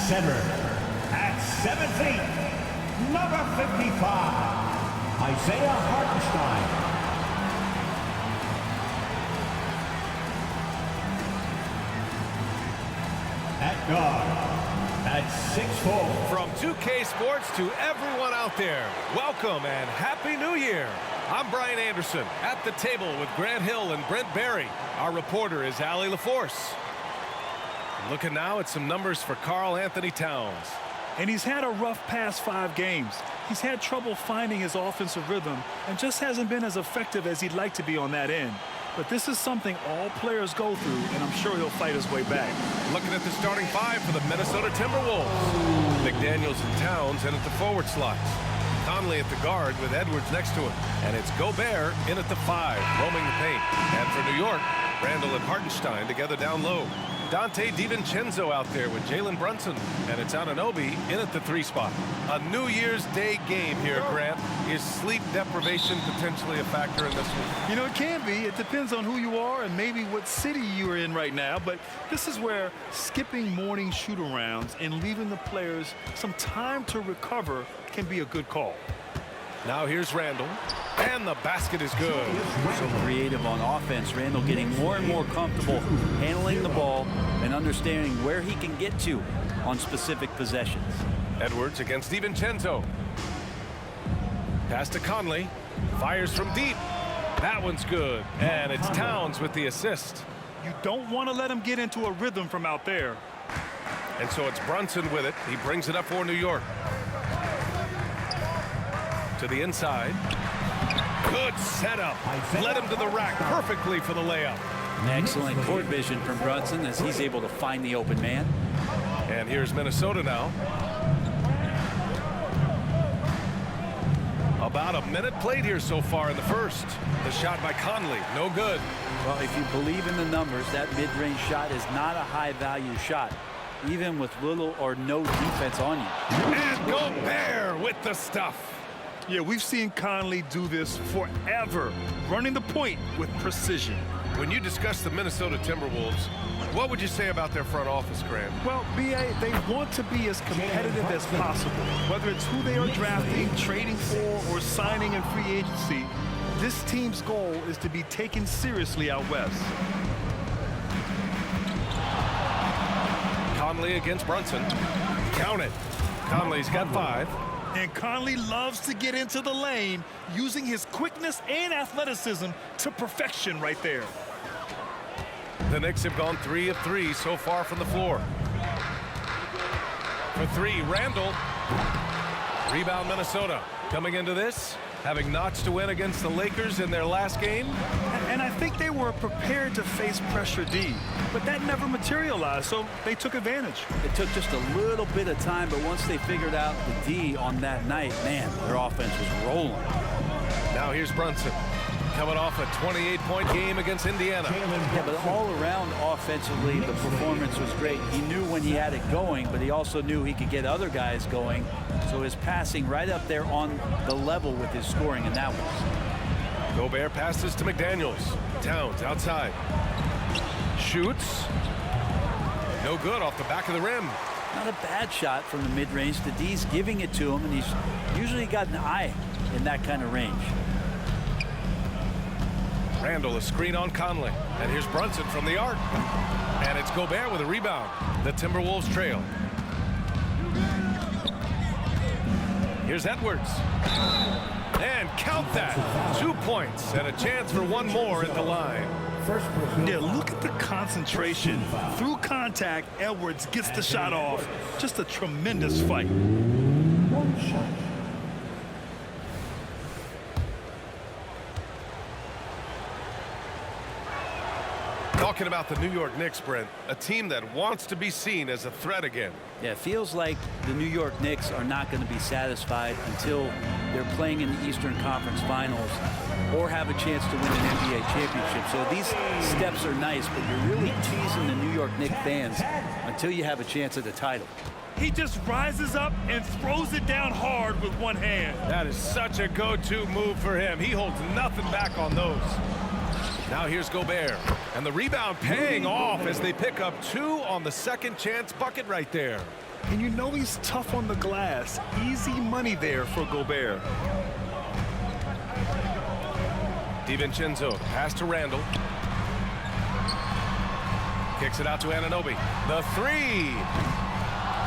center, at 7 feet, number 55, Isaiah Hartenstein. At guard, at 6'4". From 2K Sports to everyone out there, welcome and Happy New Year. I'm Brian Anderson at the table with Grant Hill and Brent Barry. Our reporter is Allie LaForce. Looking now at some numbers for Karl Anthony Towns. And he's had a rough past 5 games. He's had trouble finding his offensive rhythm and just hasn't been as effective as he'd like to be on that end. But this is something all players go through, and I'm sure he'll fight his way back. Looking at the starting 5 for the Minnesota Timberwolves. McDaniels and Towns in at the forward slots. Conley at the guard with Edwards next to him. And it's Gobert in at the 5, roaming the paint. And for New York, Randall and Hartenstein together down low. Dante DiVincenzo out there with Jalen Brunson. And it's Anunoby in at the 3 spot. A New Year's Day game here, Grant. Is sleep deprivation potentially a factor in this one? You know, it can be. It depends on who you are and maybe what city you're in right now. But this is where skipping morning shoot-arounds and leaving the players some time to recover can be a good call. Now here's Randall, and the basket is good. So creative on offense. Randall getting more and more comfortable handling the ball and understanding where he can get to on specific possessions. Edwards against DiVincenzo. Pass to Conley. Fires from deep. That one's good. And it's Towns with the assist. You don't want to let him get into a rhythm from out there. And so it's Brunson with it. He brings it up for New York. To the inside. Good setup. Led him to the rack perfectly for the layup. Excellent court vision from Brunson as he's able to find the open man. And here's Minnesota now. About a minute played here so far in the first. The shot by Conley, no good. Well, if you believe in the numbers, that mid-range shot is not a high-value shot, even with little or no defense on you. And Gobert with the stuff. Yeah, we've seen Conley do this forever, running the point with precision. When you discuss the Minnesota Timberwolves, what would you say about their front office, Graham? Well, B.A., they want to be as competitive as possible. Whether it's who they are drafting, trading for, or signing in free agency, this team's goal is to be taken seriously out west. Conley against Brunson. Count it. Conley's got 5. And Conley loves to get into the lane, using his quickness and athleticism to perfection right there. The Knicks have gone 3 of 3 so far from the floor. For 3, Randall. Rebound Minnesota. Coming into this, having notched to win against the Lakers in their last game. And I think they were prepared to face pressure D, but that never materialized, so they took advantage. It took just a little bit of time, but once they figured out the D on that night, man, their offense was rolling. Now here's Brunson. Coming off a 28-point game against Indiana. Yeah, but all around offensively, the performance was great. He knew when he had it going, but he also knew he could get other guys going. So his passing right up there on the level with his scoring, and that was. Gobert passes to McDaniels. Towns outside. Shoots. No good off the back of the rim. Not a bad shot from the mid-range. The D's giving it to him, and he's usually got an eye in that kind of range. Randall, a screen on Conley. And here's Brunson from the arc. And it's Gobert with a rebound. The Timberwolves trail. Here's Edwards. And count that. 2 points and a chance for one more at the line. Yeah, look at the concentration. Through contact, Edwards gets the shot off. Just a tremendous fight. One shot. Talking about the New York Knicks, Brent, a team that wants to be seen as a threat again. Yeah, it feels like the New York Knicks are not going to be satisfied until they're playing in the Eastern Conference Finals or have a chance to win an NBA championship. So these steps are nice, but you're really teasing the New York Knicks fans until you have a chance at the title. He just rises up and throws it down hard with one hand. That is such a go-to move for him. He holds nothing back on those. Now here's Gobert. And the rebound paying off as they pick up 2 on the second chance bucket right there. And you know he's tough on the glass. Easy money there for Gobert. DiVincenzo, pass to Randall. Kicks it out to Anunoby. The three.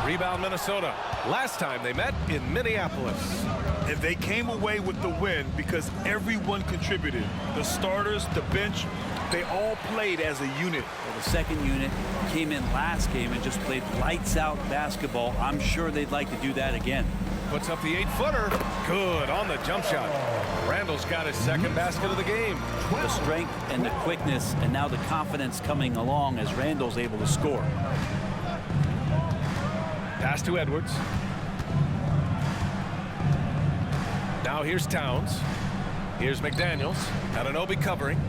Rebound Minnesota. Last time they met in Minneapolis. And they came away with the win because everyone contributed. The starters, the bench, they all played as a unit. Well, the second unit came in last game and just played lights out basketball. I'm sure they'd like to do that again. Puts up the 8-footer. Good on the jump shot. Randall's got his second basket of the game. The strength and the quickness and now the confidence coming along as Randall's able to score. Pass to Edwards. Now here's Towns. Here's McDaniels. Anunoby covering.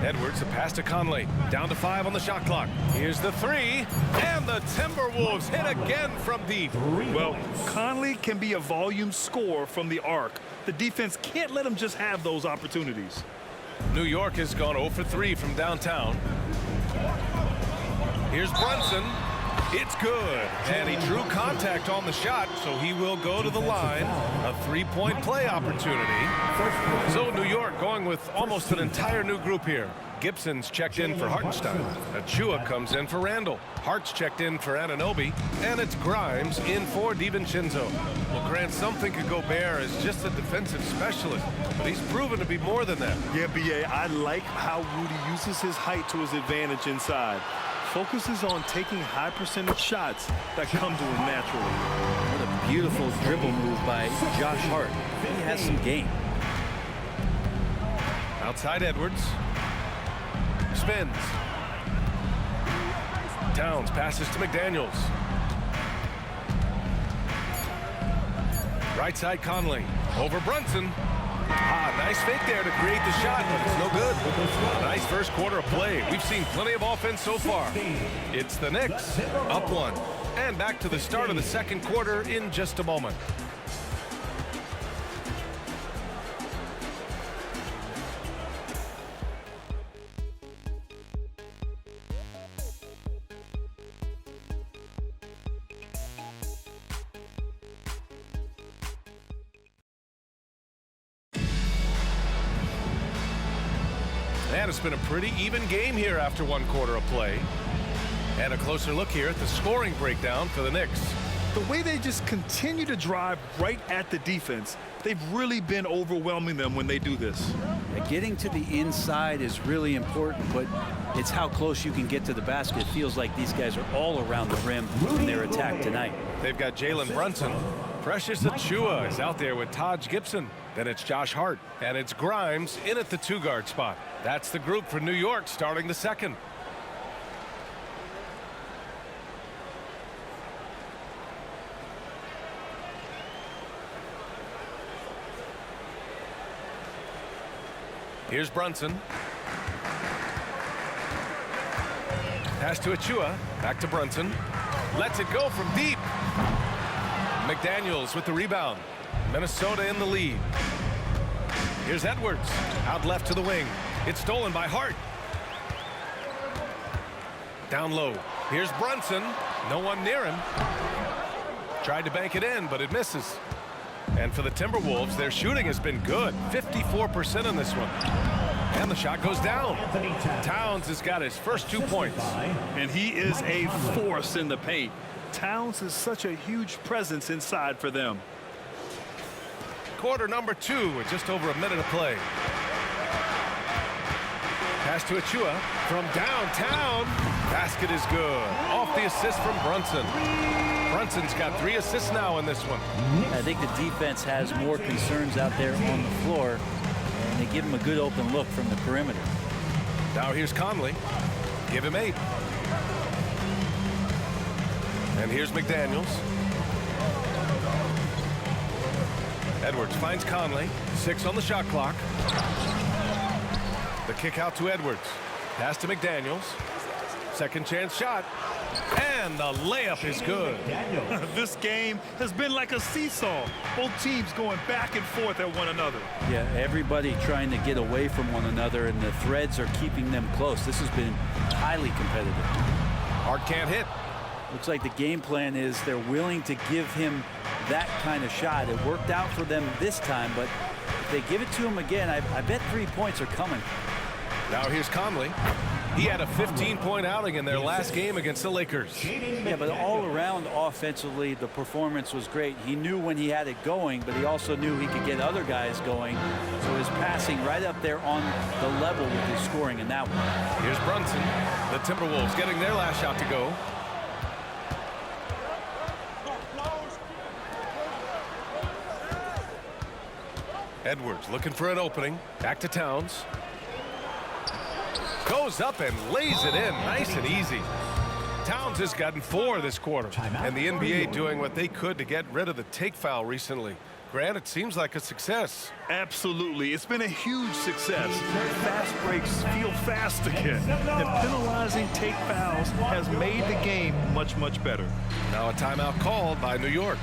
Edwards, the pass to Conley. Down to 5 on the shot clock. Here's the three. And the Timberwolves hit again from deep. Well, Conley can be a volume scorer from the arc. The defense can't let him just have those opportunities. New York has gone 0 for 3 from downtown. Here's Brunson. It's good. And he drew contact on the shot, so he will go to the line. A three-point play opportunity. So New York going with almost an entire new group here. Gibson's checked in for Hartenstein. Achua comes in for Randall. Hart's checked in for Anunoby. And it's Grimes in for DiVincenzo. Well, Grant, some think of Gobert as just a defensive specialist, but he's proven to be more than that. Yeah, B.A., I like how Rudy uses his height to his advantage inside. Focuses on taking high percentage shots that come to him naturally. What a beautiful dribble move by Josh Hart. He has some game. Outside Edwards. Spins. Towns passes to McDaniels. Right side Conley. Over Brunson. Nice fake there to create the shot, but it's no good. Nice first quarter of play. We've seen plenty of offense so far. It's the Knicks, up 1. And back to the start of the second quarter in just a moment. And it's been a pretty even game here after one quarter of play. And a closer look here at the scoring breakdown for the Knicks. The way they just continue to drive right at the defense, they've really been overwhelming them when they do this. Getting to the inside is really important, but it's how close you can get to the basket. It feels like these guys are all around the rim in their attack tonight. They've got Jalen Brunson. Precious Achua is out there with Taj Gibson. Then it's Josh Hart. And it's Grimes in at the 2-guard spot. That's the group for New York starting the second. Here's Brunson. Pass to Achua. Back to Brunson. Lets it go from deep. McDaniels with the rebound. Minnesota in the lead. Here's Edwards. Out left to the wing. It's stolen by Hart. Down low. Here's Brunson. No one near him. Tried to bank it in, but it misses. And for the Timberwolves, their shooting has been good. 54% on this one. And the shot goes down. Towns has got his first 2 points. And he is a force in the paint. Towns is such a huge presence inside for them. Quarter number 2 with just over a minute of play. Pass to Achua from downtown. Basket is good. Off the assist from Brunson. Brunson's got 3 assists now in this one. I think the defense has more concerns out there on the floor, and they give him a good open look from the perimeter. Now here's Conley. Give him 8. And here's McDaniels. Edwards finds Conley. 6 on the shot clock. The kick out to Edwards. Pass to McDaniels. Second chance shot. And the layup is good. This game has been like a seesaw. Both teams going back and forth at one another. Yeah, everybody trying to get away from one another, and the threads are keeping them close. This has been highly competitive. Hart can't hit. Looks like the game plan is they're willing to give him that kind of shot. It worked out for them this time, but if they give it to him again, I bet 3 points are coming. Now here's Conley. He had a 15-point outing in their last game against the Lakers. Yeah, but all around offensively, the performance was great. He knew when he had it going, but he also knew he could get other guys going. So his passing right up there on the level with his scoring in that one. Here's Brunson. The Timberwolves getting their last shot to go. Edwards looking for an opening. Back to Towns. Goes up and lays it in nice and easy. Towns has gotten 4 this quarter. And the NBA doing what they could to get rid of the take foul recently. Grant, it seems like a success. Absolutely. It's been a huge success. Fast breaks feel fast again. And penalizing take fouls has made the game much, much better. Now a timeout called by New York.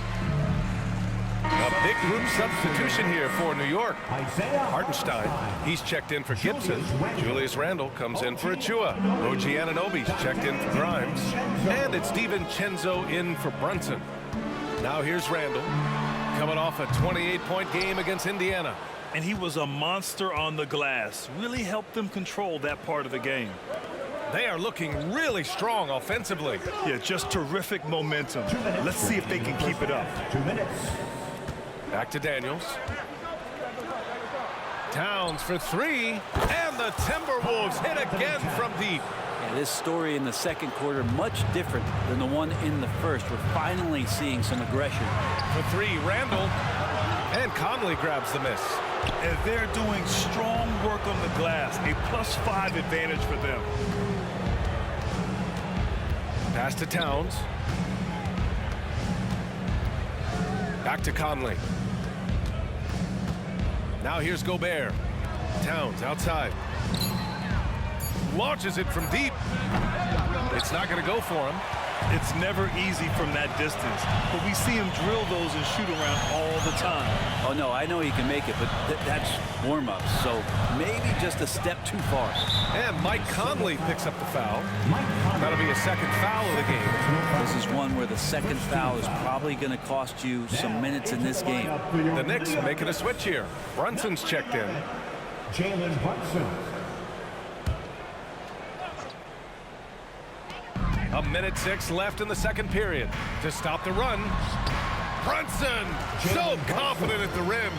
A big group substitution here for New York. Hartenstein, he's checked in for Gibson. Julius Randle comes in for Achua. OG Anunoby's checked in for Grimes. And it's DiVincenzo in for Brunson. Now here's Randle, coming off a 28-point game against Indiana. And he was a monster on the glass. Really helped them control that part of the game. They are looking really strong offensively. Yeah, just terrific momentum. Let's see if they can keep it up. 2 minutes. Back to Daniels. Towns for 3, and the Timberwolves hit again from deep. Yeah, this story in the second quarter much different than the one in the first. We're finally seeing some aggression. For 3, Randle, and Conley grabs the miss. And they're doing strong work on the glass. A +5 advantage for them. Pass to Towns. Back to Conley. Now here's Gobert. Towns outside. Launches it from deep. It's not going to go for him. It's never easy from that distance, but we see him drill those and shoot around all the time. Oh, no, I know he can make it, but that's warm-ups, so maybe just a step too far. And Mike Conley picks up the foul. That'll be a second foul of the game. This is one where the second foul is probably going to cost you some minutes in this game. The Knicks making a switch here. Brunson's checked in. Jalen Brunson. A minute 6 left in the second period. To stop the run, Brunson, so confident at the rim.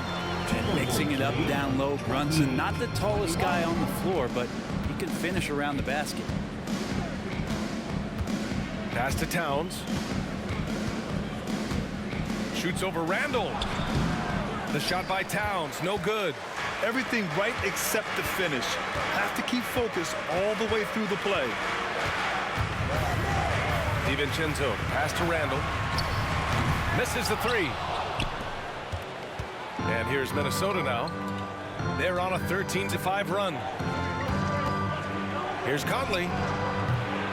And mixing it up down low. Brunson, not the tallest guy on the floor, but he can finish around the basket. Pass to Towns. Shoots over Randle. The shot by Towns, no good. Everything right except the finish. Have to keep focused all the way through the play. DiVincenzo, pass to Randle. Misses the 3. And here's Minnesota now. They're on a 13-5 run. Here's Conley.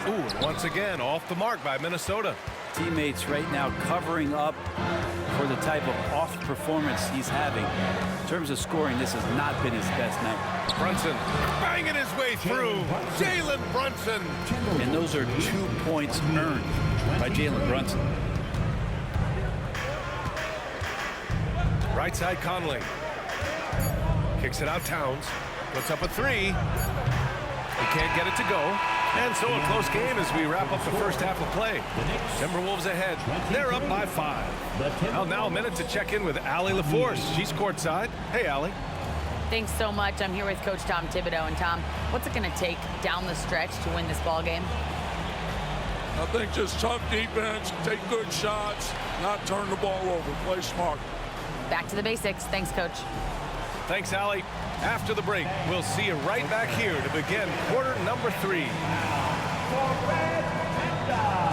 Ooh, once again, off the mark by Minnesota. Teammates right now covering up for the type of off performance he's having. In terms of scoring, this has not been his best night. Brunson banging his way through. Jalen Brunson. And those are 2 points earned by Jalen Brunson. Right side Conley. Kicks it out Towns. Puts up a 3. He can't get it to go. And so a close game as we wrap up the first half of play. Timberwolves ahead. They're up by 5. Well, now a minute to check in with Allie LaForce. She's courtside. Hey, Allie. Thanks so much. I'm here with Coach Tom Thibodeau. And Tom, what's it going to take down the stretch to win this ball game? I think just tough defense, take good shots, not turn the ball over, play smart. Back to the basics. Thanks, Coach. Thanks, Allie. After the break, we'll see you right back here to begin quarter number 3. For Red Panda.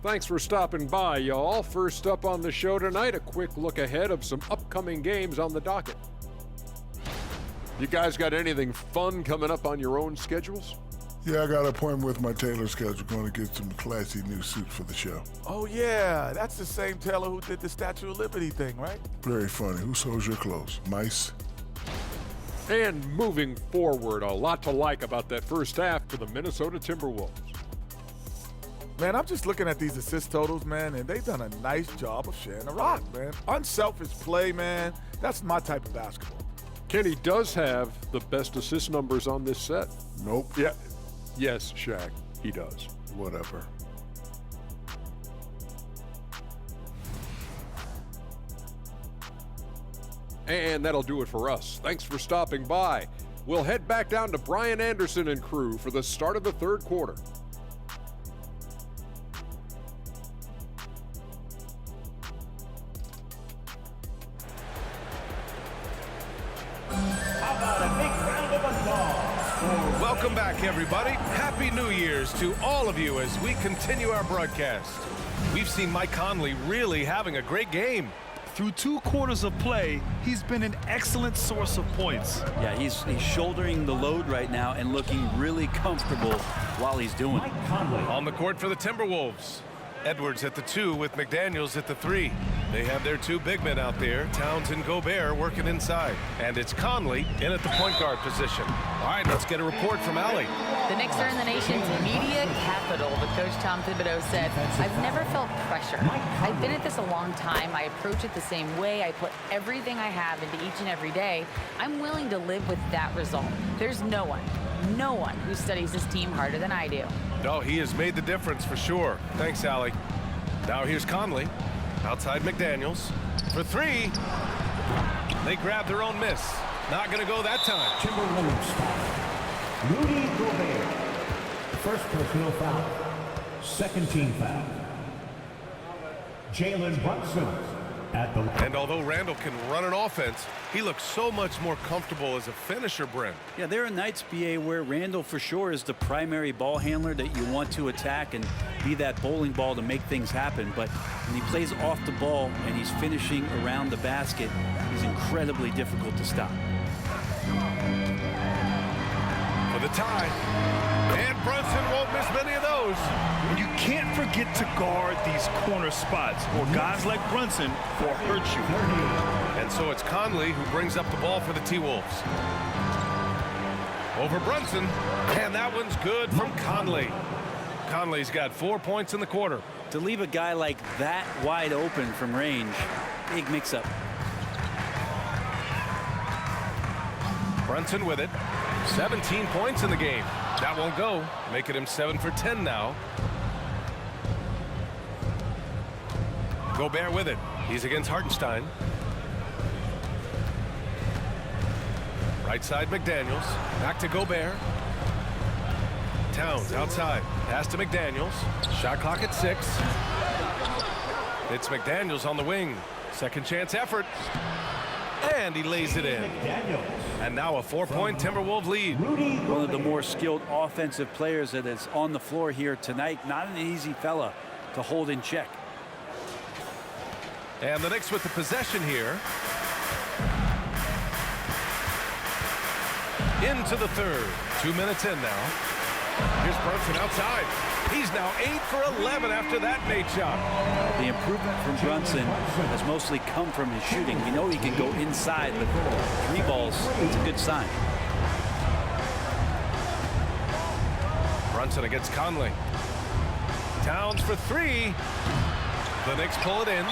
Thanks for stopping by, y'all. First up on the show tonight, a quick look ahead of some upcoming games on the docket. You guys got anything fun coming up on your own schedules? Yeah, I got an appointment with my tailor schedule. Going to get some classy new suits for the show. Oh, yeah. That's the same tailor who did the Statue of Liberty thing, right? Very funny. Who sews your clothes? Mice? And moving forward, a lot to like about that first half for the Minnesota Timberwolves. Man, I'm just looking at these assist totals, man, and they've done a nice job of sharing the rock, man. Unselfish play, man. That's my type of basketball. Kenny does have the best assist numbers on this set. Nope. Yeah. Yes, Shaq, he does. Whatever. And that'll do it for us. Thanks for stopping by. We'll head back down to Brian Anderson and crew for the start of the third quarter. How about a big round of applause? Welcome back, everybody. Happy New Year's to all of you as we continue our broadcast. We've seen Mike Conley really having a great game. Through 2 quarters of play, he's been an excellent source of points. Yeah, he's shouldering the load right now and looking really comfortable while he's doing it. Mike Conley. On the court for the Timberwolves. Edwards at the 2 with McDaniels at the 3. They have their 2 big men out there, Towns and Gobert, working inside. And it's Conley in at the point guard position. All right, let's get a report from Allie. The Knicks are in the nation's media capital, but Coach Tom Thibodeau said, I've never felt pressure. I've been at this a long time. I approach it the same way. I put everything I have into each and every day. I'm willing to live with that result. There's no one who studies this team harder than I do. No, he has made the difference for sure. Thanks, Allie. Now here's Conley. Outside McDaniels. For 3. They grab their own miss. Not going to go that time. Timberwolves foul. Rudy Gobert. First personal foul. Second team foul. Jalen Brunson at the line. And although Randall can run an offense, he looks so much more comfortable as a finisher, Brent. Yeah, there are nights, BA, where Randall for sure is the primary ball handler that you want to attack and be that bowling ball to make things happen. But when he plays off the ball and he's finishing around the basket, he's incredibly difficult to stop. For the tie. And Brunson won't miss many of those. You can't forget to guard these corner spots, or guys like Brunson will hurt you. And so it's Conley who brings up the ball for the T-Wolves. Over Brunson, and that one's good from Conley. Conley's got 4 points in the quarter. To leave a guy like that wide open from range, big mix-up. Brunson with it. 17 points in the game. That won't go, making him 7 for 10 now. Gobert with it. He's against Hartenstein. Right side McDaniels. Back to Gobert. Towns outside. Pass to McDaniels. Shot clock at 6. It's McDaniels on the wing. Second chance effort. And he lays it in. And now a 4-point Timberwolves lead. One of the more skilled offensive players that is on the floor here tonight. Not an easy fella to hold in check. And the Knicks with the possession here. Into the third. 2 minutes in now. Here's Brunson outside. He's now 8 for 11 after that Nate shot. The improvement from Brunson has mostly come from his shooting. We know he can go inside, but 3 balls, it's a good sign. Brunson against Conley. Towns for 3. The Knicks pull it in.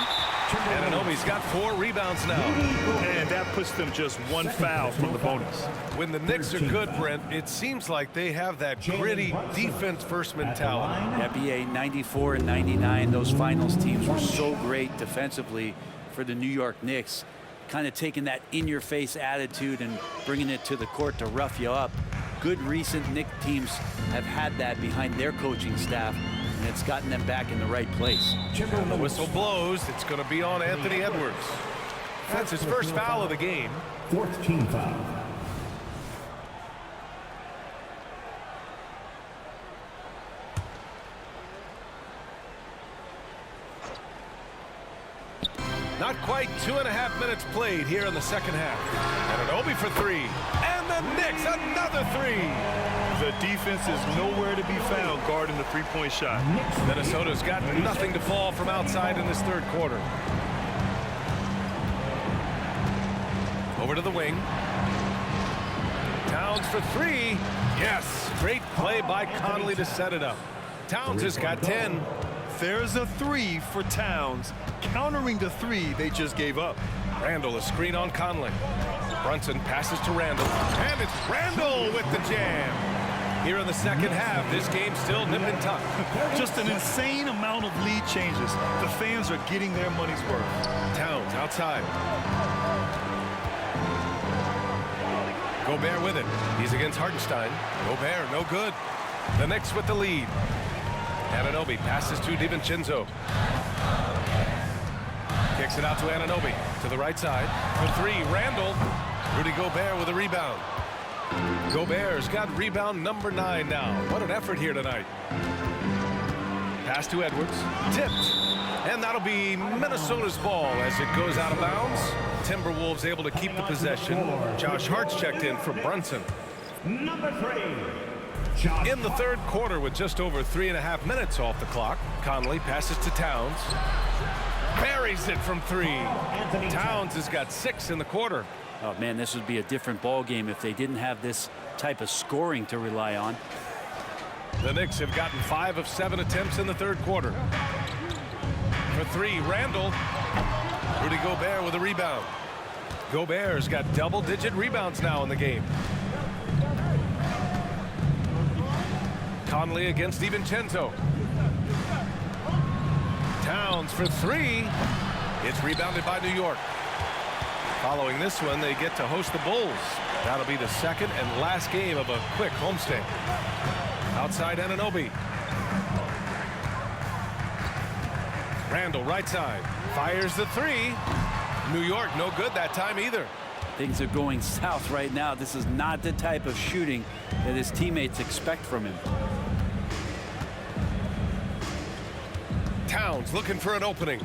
And Anunoby's got 4 rebounds now. And that puts them just 1 foul from the bonus. When the Knicks are good, Brent, it seems like they have that gritty defense-first mentality. NBA 94 and 99, those finals teams were so great defensively for the New York Knicks. Kind of taking that in-your-face attitude and bringing it to the court to rough you up. Good recent Knicks teams have had that behind their coaching staff, and it's gotten them back in the right place. The whistle blows. It's going to be on Anthony Edwards. That's his first foul of the game. 4th team foul. Not quite 2.5 minutes played here in the second half. Anunoby for three. And the Knicks, another three. The defense is nowhere to be found guarding the three-point shot. Minnesota's got nothing to fall from outside in this third quarter. Over to the wing. Towns for three. Yes, great play by Conley to set it up. Towns has got 10. There's a three for Towns, countering the three they just gave up. Randall, a screen on Conley. Brunson passes to Randall, and it's Randall with the jam. Here in the second half, this game's still nip and tuck. Just an insane amount of lead changes. The fans are getting their money's worth. Towns outside. Gobert with it. He's against Hartenstein. Gobert, no good. The Knicks with the lead. Anunoby passes to DiVincenzo. Kicks it out to Anunoby. To the right side. For three, Randall. Rudy Gobert with a rebound. Gobert's got rebound number 9 now. What an effort here tonight. Pass to Edwards. Tipped. And that'll be Minnesota's ball as it goes out of bounds. Timberwolves able to keep the possession. Josh Hart's checked in for Brunson. Number 3. In the third quarter with just over 3.5 minutes off the clock, Conley passes to Towns. Buries it from three. Towns has got 6 in the quarter. Oh, man, this would be a different ball game if they didn't have this type of scoring to rely on. The Knicks have gotten 5 of 7 attempts in the third quarter. For three, Randall. Rudy Gobert with a rebound. Gobert's got double-digit rebounds now in the game. Conley against DiVincenzo. Towns for three. It's rebounded by New York. Following this one, they get to host the Bulls. That'll be the second and last game of a quick homestand. Outside Anunoby. Randall right side. Fires the three. New York no good that time either. Things are going south right now. This is not the type of shooting that his teammates expect from him. Towns looking for an opening.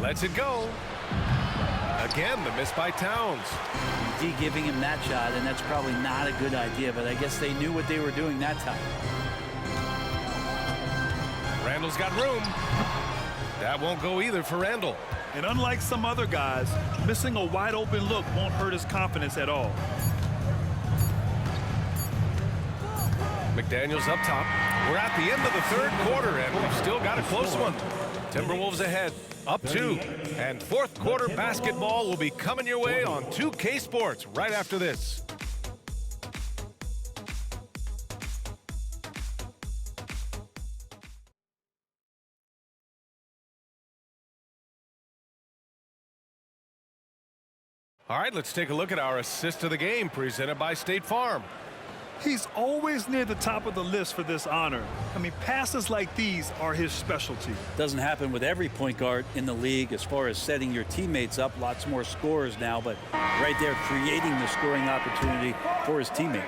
Lets it go. Again, the miss by Towns. D giving him that shot, and that's probably not a good idea, but I guess they knew what they were doing that time. Randall's got room. That won't go either for Randall. And unlike some other guys, missing a wide open look won't hurt his confidence at all. McDaniels up top. We're at the end of the third quarter, and we've still got a close one. Timberwolves ahead, up 2. And fourth quarter basketball will be coming your way on 2K Sports right after this. All right, let's take a look at our assist of the game presented by State Farm. He's always near the top of the list for this honor. I mean, passes like these are his specialty. Doesn't happen with every point guard in the league as far as setting your teammates up. Lots more scorers now, but right there creating the scoring opportunity for his teammate.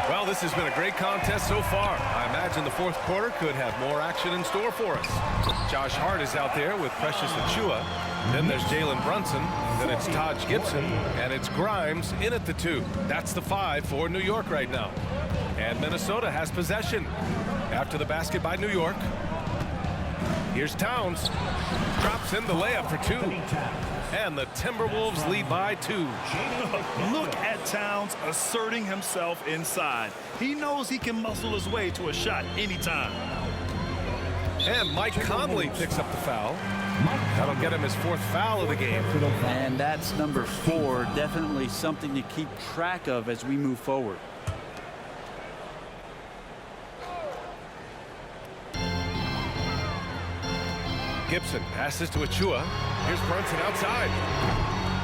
Well, this has been a great contest so far. I imagine the fourth quarter could have more action in store for us. Josh Hart is out there with Precious Achiuwa. Then there's Jalen Brunson. Then it's Taj Gibson. And it's Grimes in at the 2. That's the 5 for New York right now. And Minnesota has possession. After the basket by New York. Here's Towns. Drops in the layup for 2. And the Timberwolves lead by 2. Look at Towns asserting himself inside. He knows he can muscle his way to a shot anytime. And Mike Conley picks up the foul. That'll get him his 4th foul of the game. And that's number 4. Definitely something to keep track of as we move forward. Gibson passes to Achiuwa. Here's Brunson outside.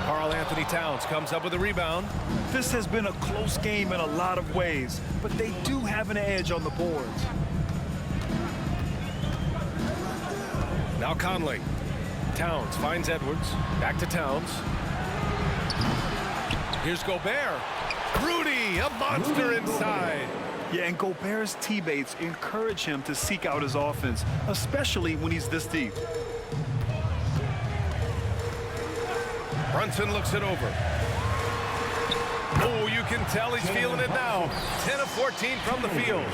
Karl Anthony Towns comes up with a rebound. This has been a close game in a lot of ways, but they do have an edge on the boards. Now Conley. Towns finds Edwards. Back to Towns. Here's Gobert. Rudy, a monster inside. Yeah, and Gobert's teammates encourage him to seek out his offense, especially when he's this deep. Brunson looks it over. Oh, you can tell he's feeling it now. 10 of 14 from the field.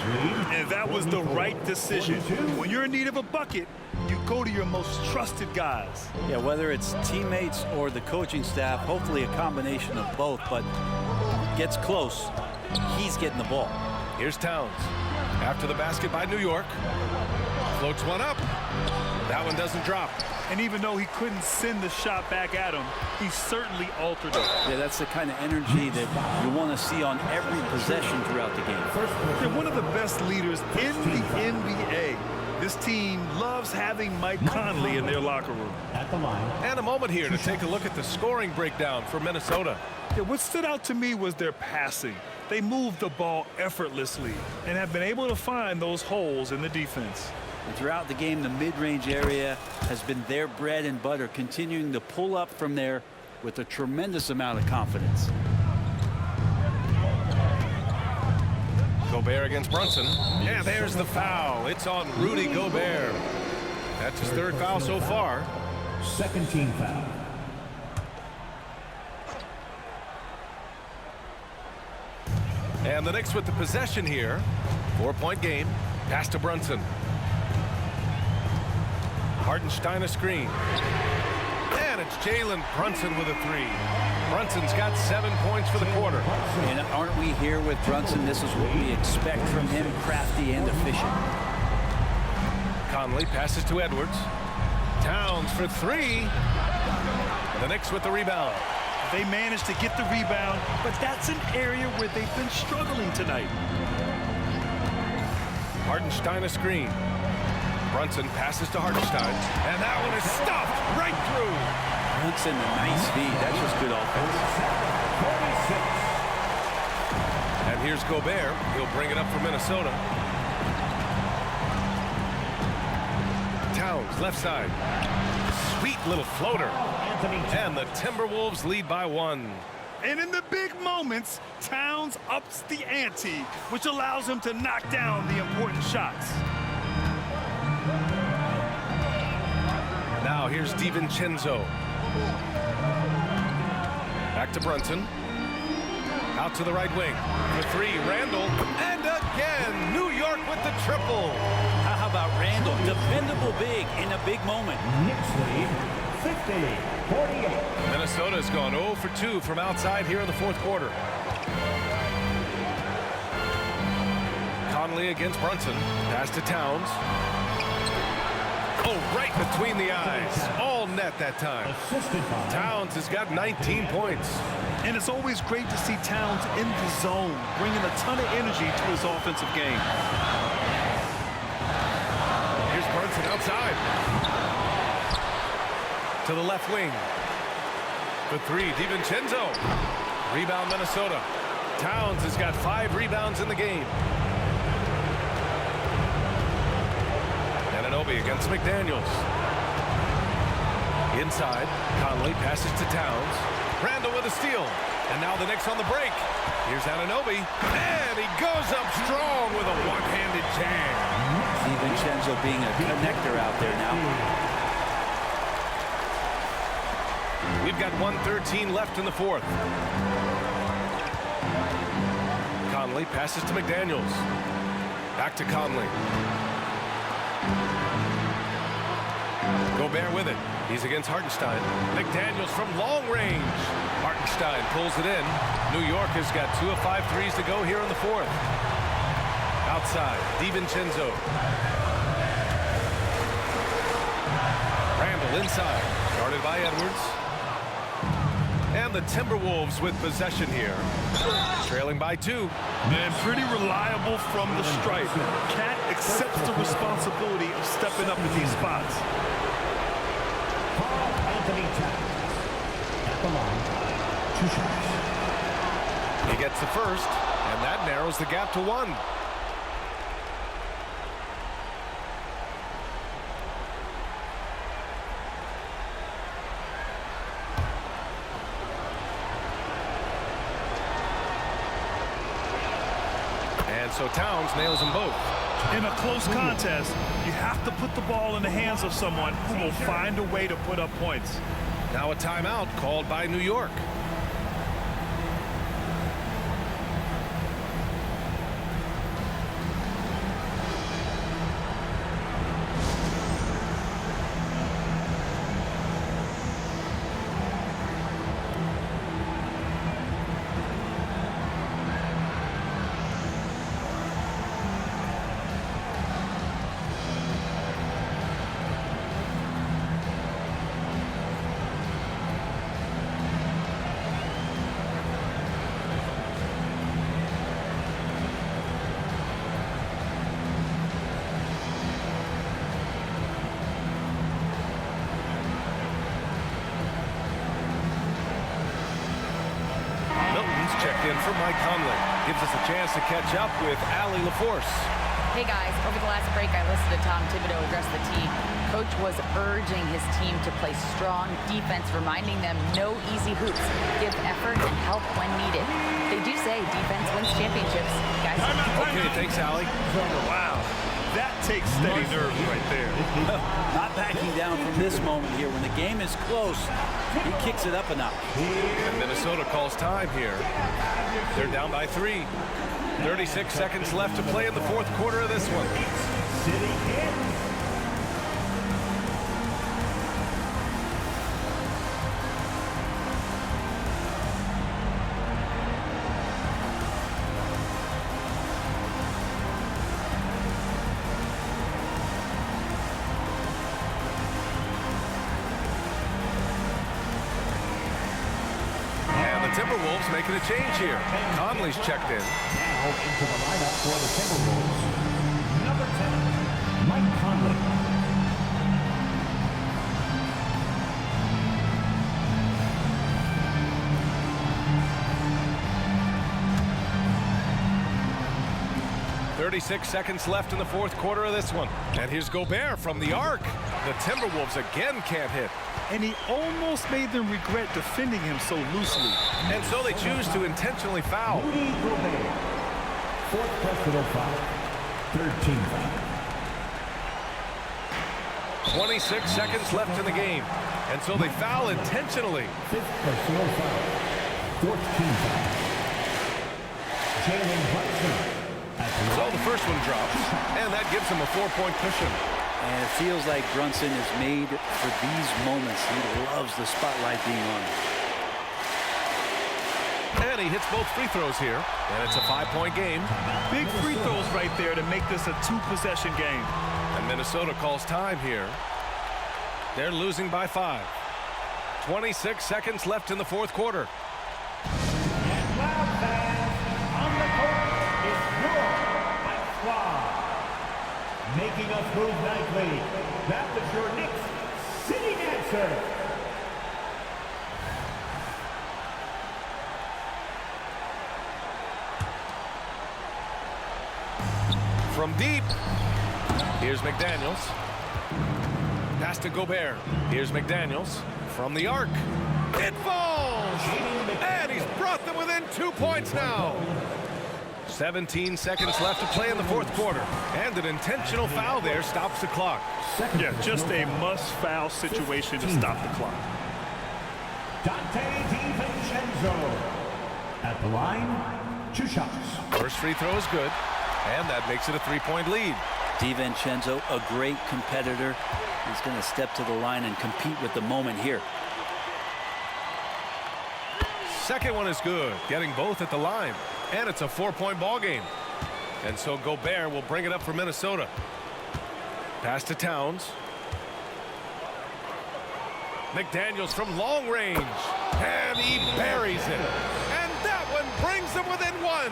And that was the right decision. When you're in need of a bucket, you go to your most trusted guys. Yeah, whether it's teammates or the coaching staff, hopefully a combination of both, but gets close, he's getting the ball. Here's Towns. After the basket by New York. Floats one up. That one doesn't drop. And even though he couldn't send the shot back at him, he certainly altered it. Yeah, that's the kind of energy that you want to see on every possession throughout the game. They're one of the best leaders in the NBA. This team loves having Mike Conley in their locker room. At the line. And a moment here to take a look at the scoring breakdown for Minnesota. Yeah, what stood out to me was their passing. They moved the ball effortlessly and have been able to find those holes in the defense. And throughout the game, the mid-range area has been their bread and butter, continuing to pull up from there with a tremendous amount of confidence. Gobert against Brunson. Yeah, there's the foul. It's on Rudy Gobert. That's his third foul so far. Second team foul. And the Knicks with the possession here. 4-point game. Pass to Brunson. Hartenstein a screen. And it's Jalen Brunson with a three. Brunson's got 7 points for the quarter. And aren't we here with Brunson? This is what we expect from him, crafty and efficient. Conley passes to Edwards. Towns for three. The Knicks with the rebound. They managed to get the rebound, but that's an area where they've been struggling tonight. Hartenstein a screen. Brunson passes to Hartenstein. And that one is stuffed right through. Brunson, a nice feed. That's just good offense. 46. And here's Gobert. He'll bring it up for Minnesota. Towns, left side. Sweet little floater. And the Timberwolves lead by 1. And in the big moments, Towns ups the ante, which allows him to knock down the important shots. Now here's DiVincenzo. Back to Brunson. Out to the right wing. For three, Randall. And again, New York with the triple. How about Randall? Dependable big in a big moment. Knicks lead 50-48. Minnesota's gone 0 for 2 from outside here in the fourth quarter. Conley against Brunson. Pass to Towns. Oh, right between the eyes. All net that time. Assisted by Towns has got 19 points. And it's always great to see Towns in the zone, bringing a ton of energy to his offensive game. Here's Brunson outside. To the left wing. For three, DiVincenzo. Rebound, Minnesota. Towns has got 5 rebounds in the game. Anunoby against McDaniels. Inside, Conley passes to Towns. Randall with a steal. And now the Knicks on the break. Here's Anunoby. And he goes up strong with a one-handed jam. DiVincenzo being a connector out there now. We've got 1:13 left in the fourth. Conley passes to McDaniels. Back to Conley. Gobert with it. He's against Hartenstein. McDaniels from long range. Hartenstein pulls it in. New York has got 2 of 5 threes to go here in the fourth. Outside, DiVincenzo. Randall inside. Guarded by Edwards. And the Timberwolves with possession here. Trailing by 2. And pretty reliable from the stripe. Cat accepts the responsibility of stepping up in these spots. Anthony Towns. At the line. 2 shots. He gets the first, and that narrows the gap to 1. And so Towns nails them both. In a close contest, you have to put the ball in the hands of someone who will find a way to put up points. Now a timeout called by New York. Checked in for Mike Conley. Gives us a chance to catch up with Allie LaForce. Hey guys, over the last break I listened to Tom Thibodeau address the team. Coach was urging his team to play strong defense, reminding them no easy hoops, give effort and help when needed. They do say defense wins championships. Guys. Okay, thanks, Allie. Wow. That takes steady nerves right there. Not backing down from this moment here. When the game is close, he kicks it up a notch. And Minnesota calls time here. They're down by 3. 36 seconds left to play in the fourth quarter of this one. Timberwolves making a change here. Conley's checked in. Now into the lineup for the Timberwolves. Number 10, Mike Conley. .36 seconds left in the fourth quarter of this one. And here's Gobert from the arc. The Timberwolves again can't hit. And he almost made them regret defending him so loosely. And so they choose to intentionally foul. Rudy Gobert. Fourth personal foul. 13 foul. 26 seconds left in the game. And so they foul intentionally. Fifth personal foul. 14 foul. Jalen Brunson. So the first one drops, and that gives him a 4-point cushion. And it feels like Brunson is made for these moments. He loves the spotlight being on him. And he hits both free throws here, and it's a 5-point game. Big free throws right there to make this a 2-possession game. And Minnesota calls time here. They're losing by 5. 26 seconds left in the fourth quarter. And loud fans on the court is your Mike Squad. Making us move nightly. That was your Knicks City Dancer. From deep, here's McDaniels. Pass to Gobert. Here's McDaniels from the arc. It falls! And he's brought them within 2 points now. 17 seconds left to play in the fourth quarter. And an intentional foul there stops the clock. Yeah, just a must-foul situation to stop the clock. Dante DiVincenzo. At the line, 2 shots. First free throw is good. And that makes it a 3-point lead. DiVincenzo, a great competitor. He's going to step to the line and compete with the moment here. Second one is good, getting both at the line. And it's a 4-point ball game. And so Gobert will bring it up for Minnesota. Pass to Towns. McDaniels from long range. And he buries it. And that one brings them within 1.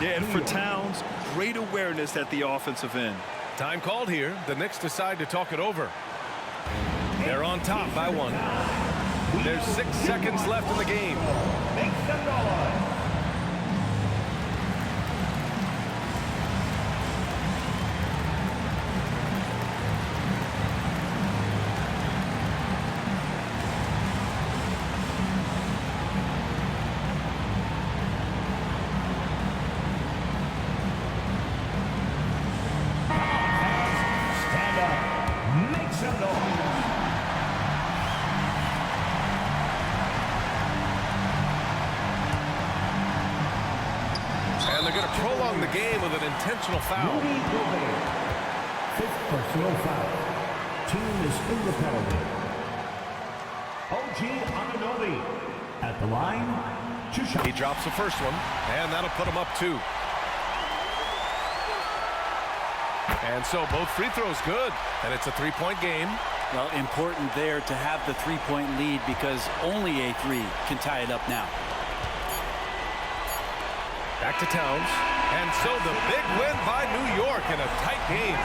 Yeah, and for Towns, great awareness at the offensive end. Time called here. The Knicks decide to talk it over. They're on top by 1. There's 6 seconds left in the game. Make some noise. Stand up. Make some noise. prolong the game with an intentional foul. Rudy Gobert. 5th personal foul. Team is in the penalty. OG Anunoby at the line. 2 shots. He drops the first one, and that'll put him up 2. And so both free throws good, and it's a 3-point game. Well, important there to have the 3-point lead because only a 3 can tie it up now. Back to Towns. And so the big win by New York in a tight game.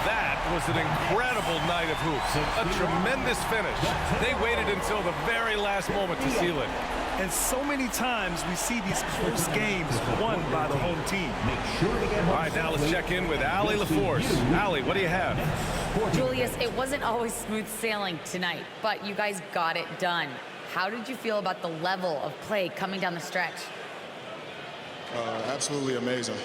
That was an incredible night of hoops. A tremendous finish. They waited until the very last moment to seal it. And so many times we see these close games won by the home team. Make sure to get home. All right, now let's check in with Allie LaForce. Allie, what do you have? Julius, it wasn't always smooth sailing tonight, but you guys got it done. How did you feel about the level of play coming down the stretch? Absolutely amazing.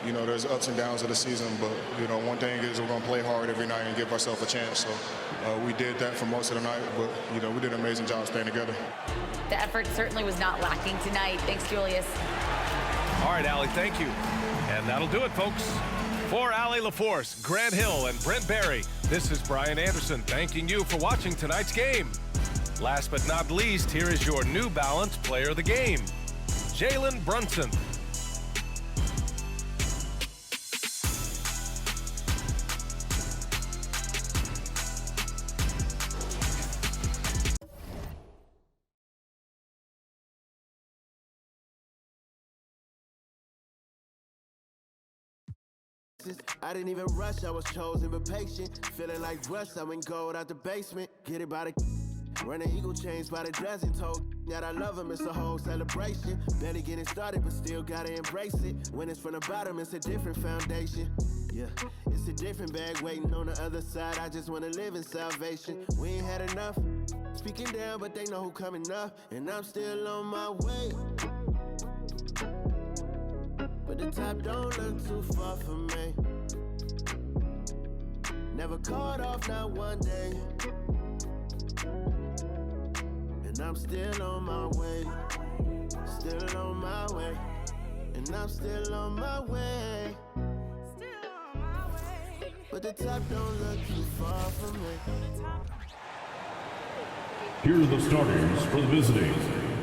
You know, there's ups and downs of the season, but, you know, one thing is we're going to play hard every night and give ourselves a chance. So we did that for most of the night, but, you know, we did an amazing job staying together. The effort certainly was not lacking tonight. Thanks, Julius. All right, Allie, thank you. And that'll do it, folks. For Allie LaForce, Grant Hill, and Brent Barry, this is Brian Anderson thanking you for watching tonight's game. Last but not least, here is your New Balance player of the game, Jalen Brunson. I didn't even rush, I was chosen but patient. Feeling like Russ, I went gold out the basement. Get it by the running eagle chains by the dozen. Told that I love him, it's a whole celebration. Barely getting started, but still gotta embrace it. When it's from the bottom, it's a different foundation. Yeah, it's a different bag waiting on the other side. I just wanna live in salvation. We ain't had enough. Speaking down, but they know who coming up. And I'm still on my way. But the top don't look too far from me. Never caught off, not one day. And I'm still on my way. Still on my way. And I'm still on my way. But the top don't look too far from me. Here are the starters for the visiting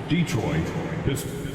Detroit Pistons.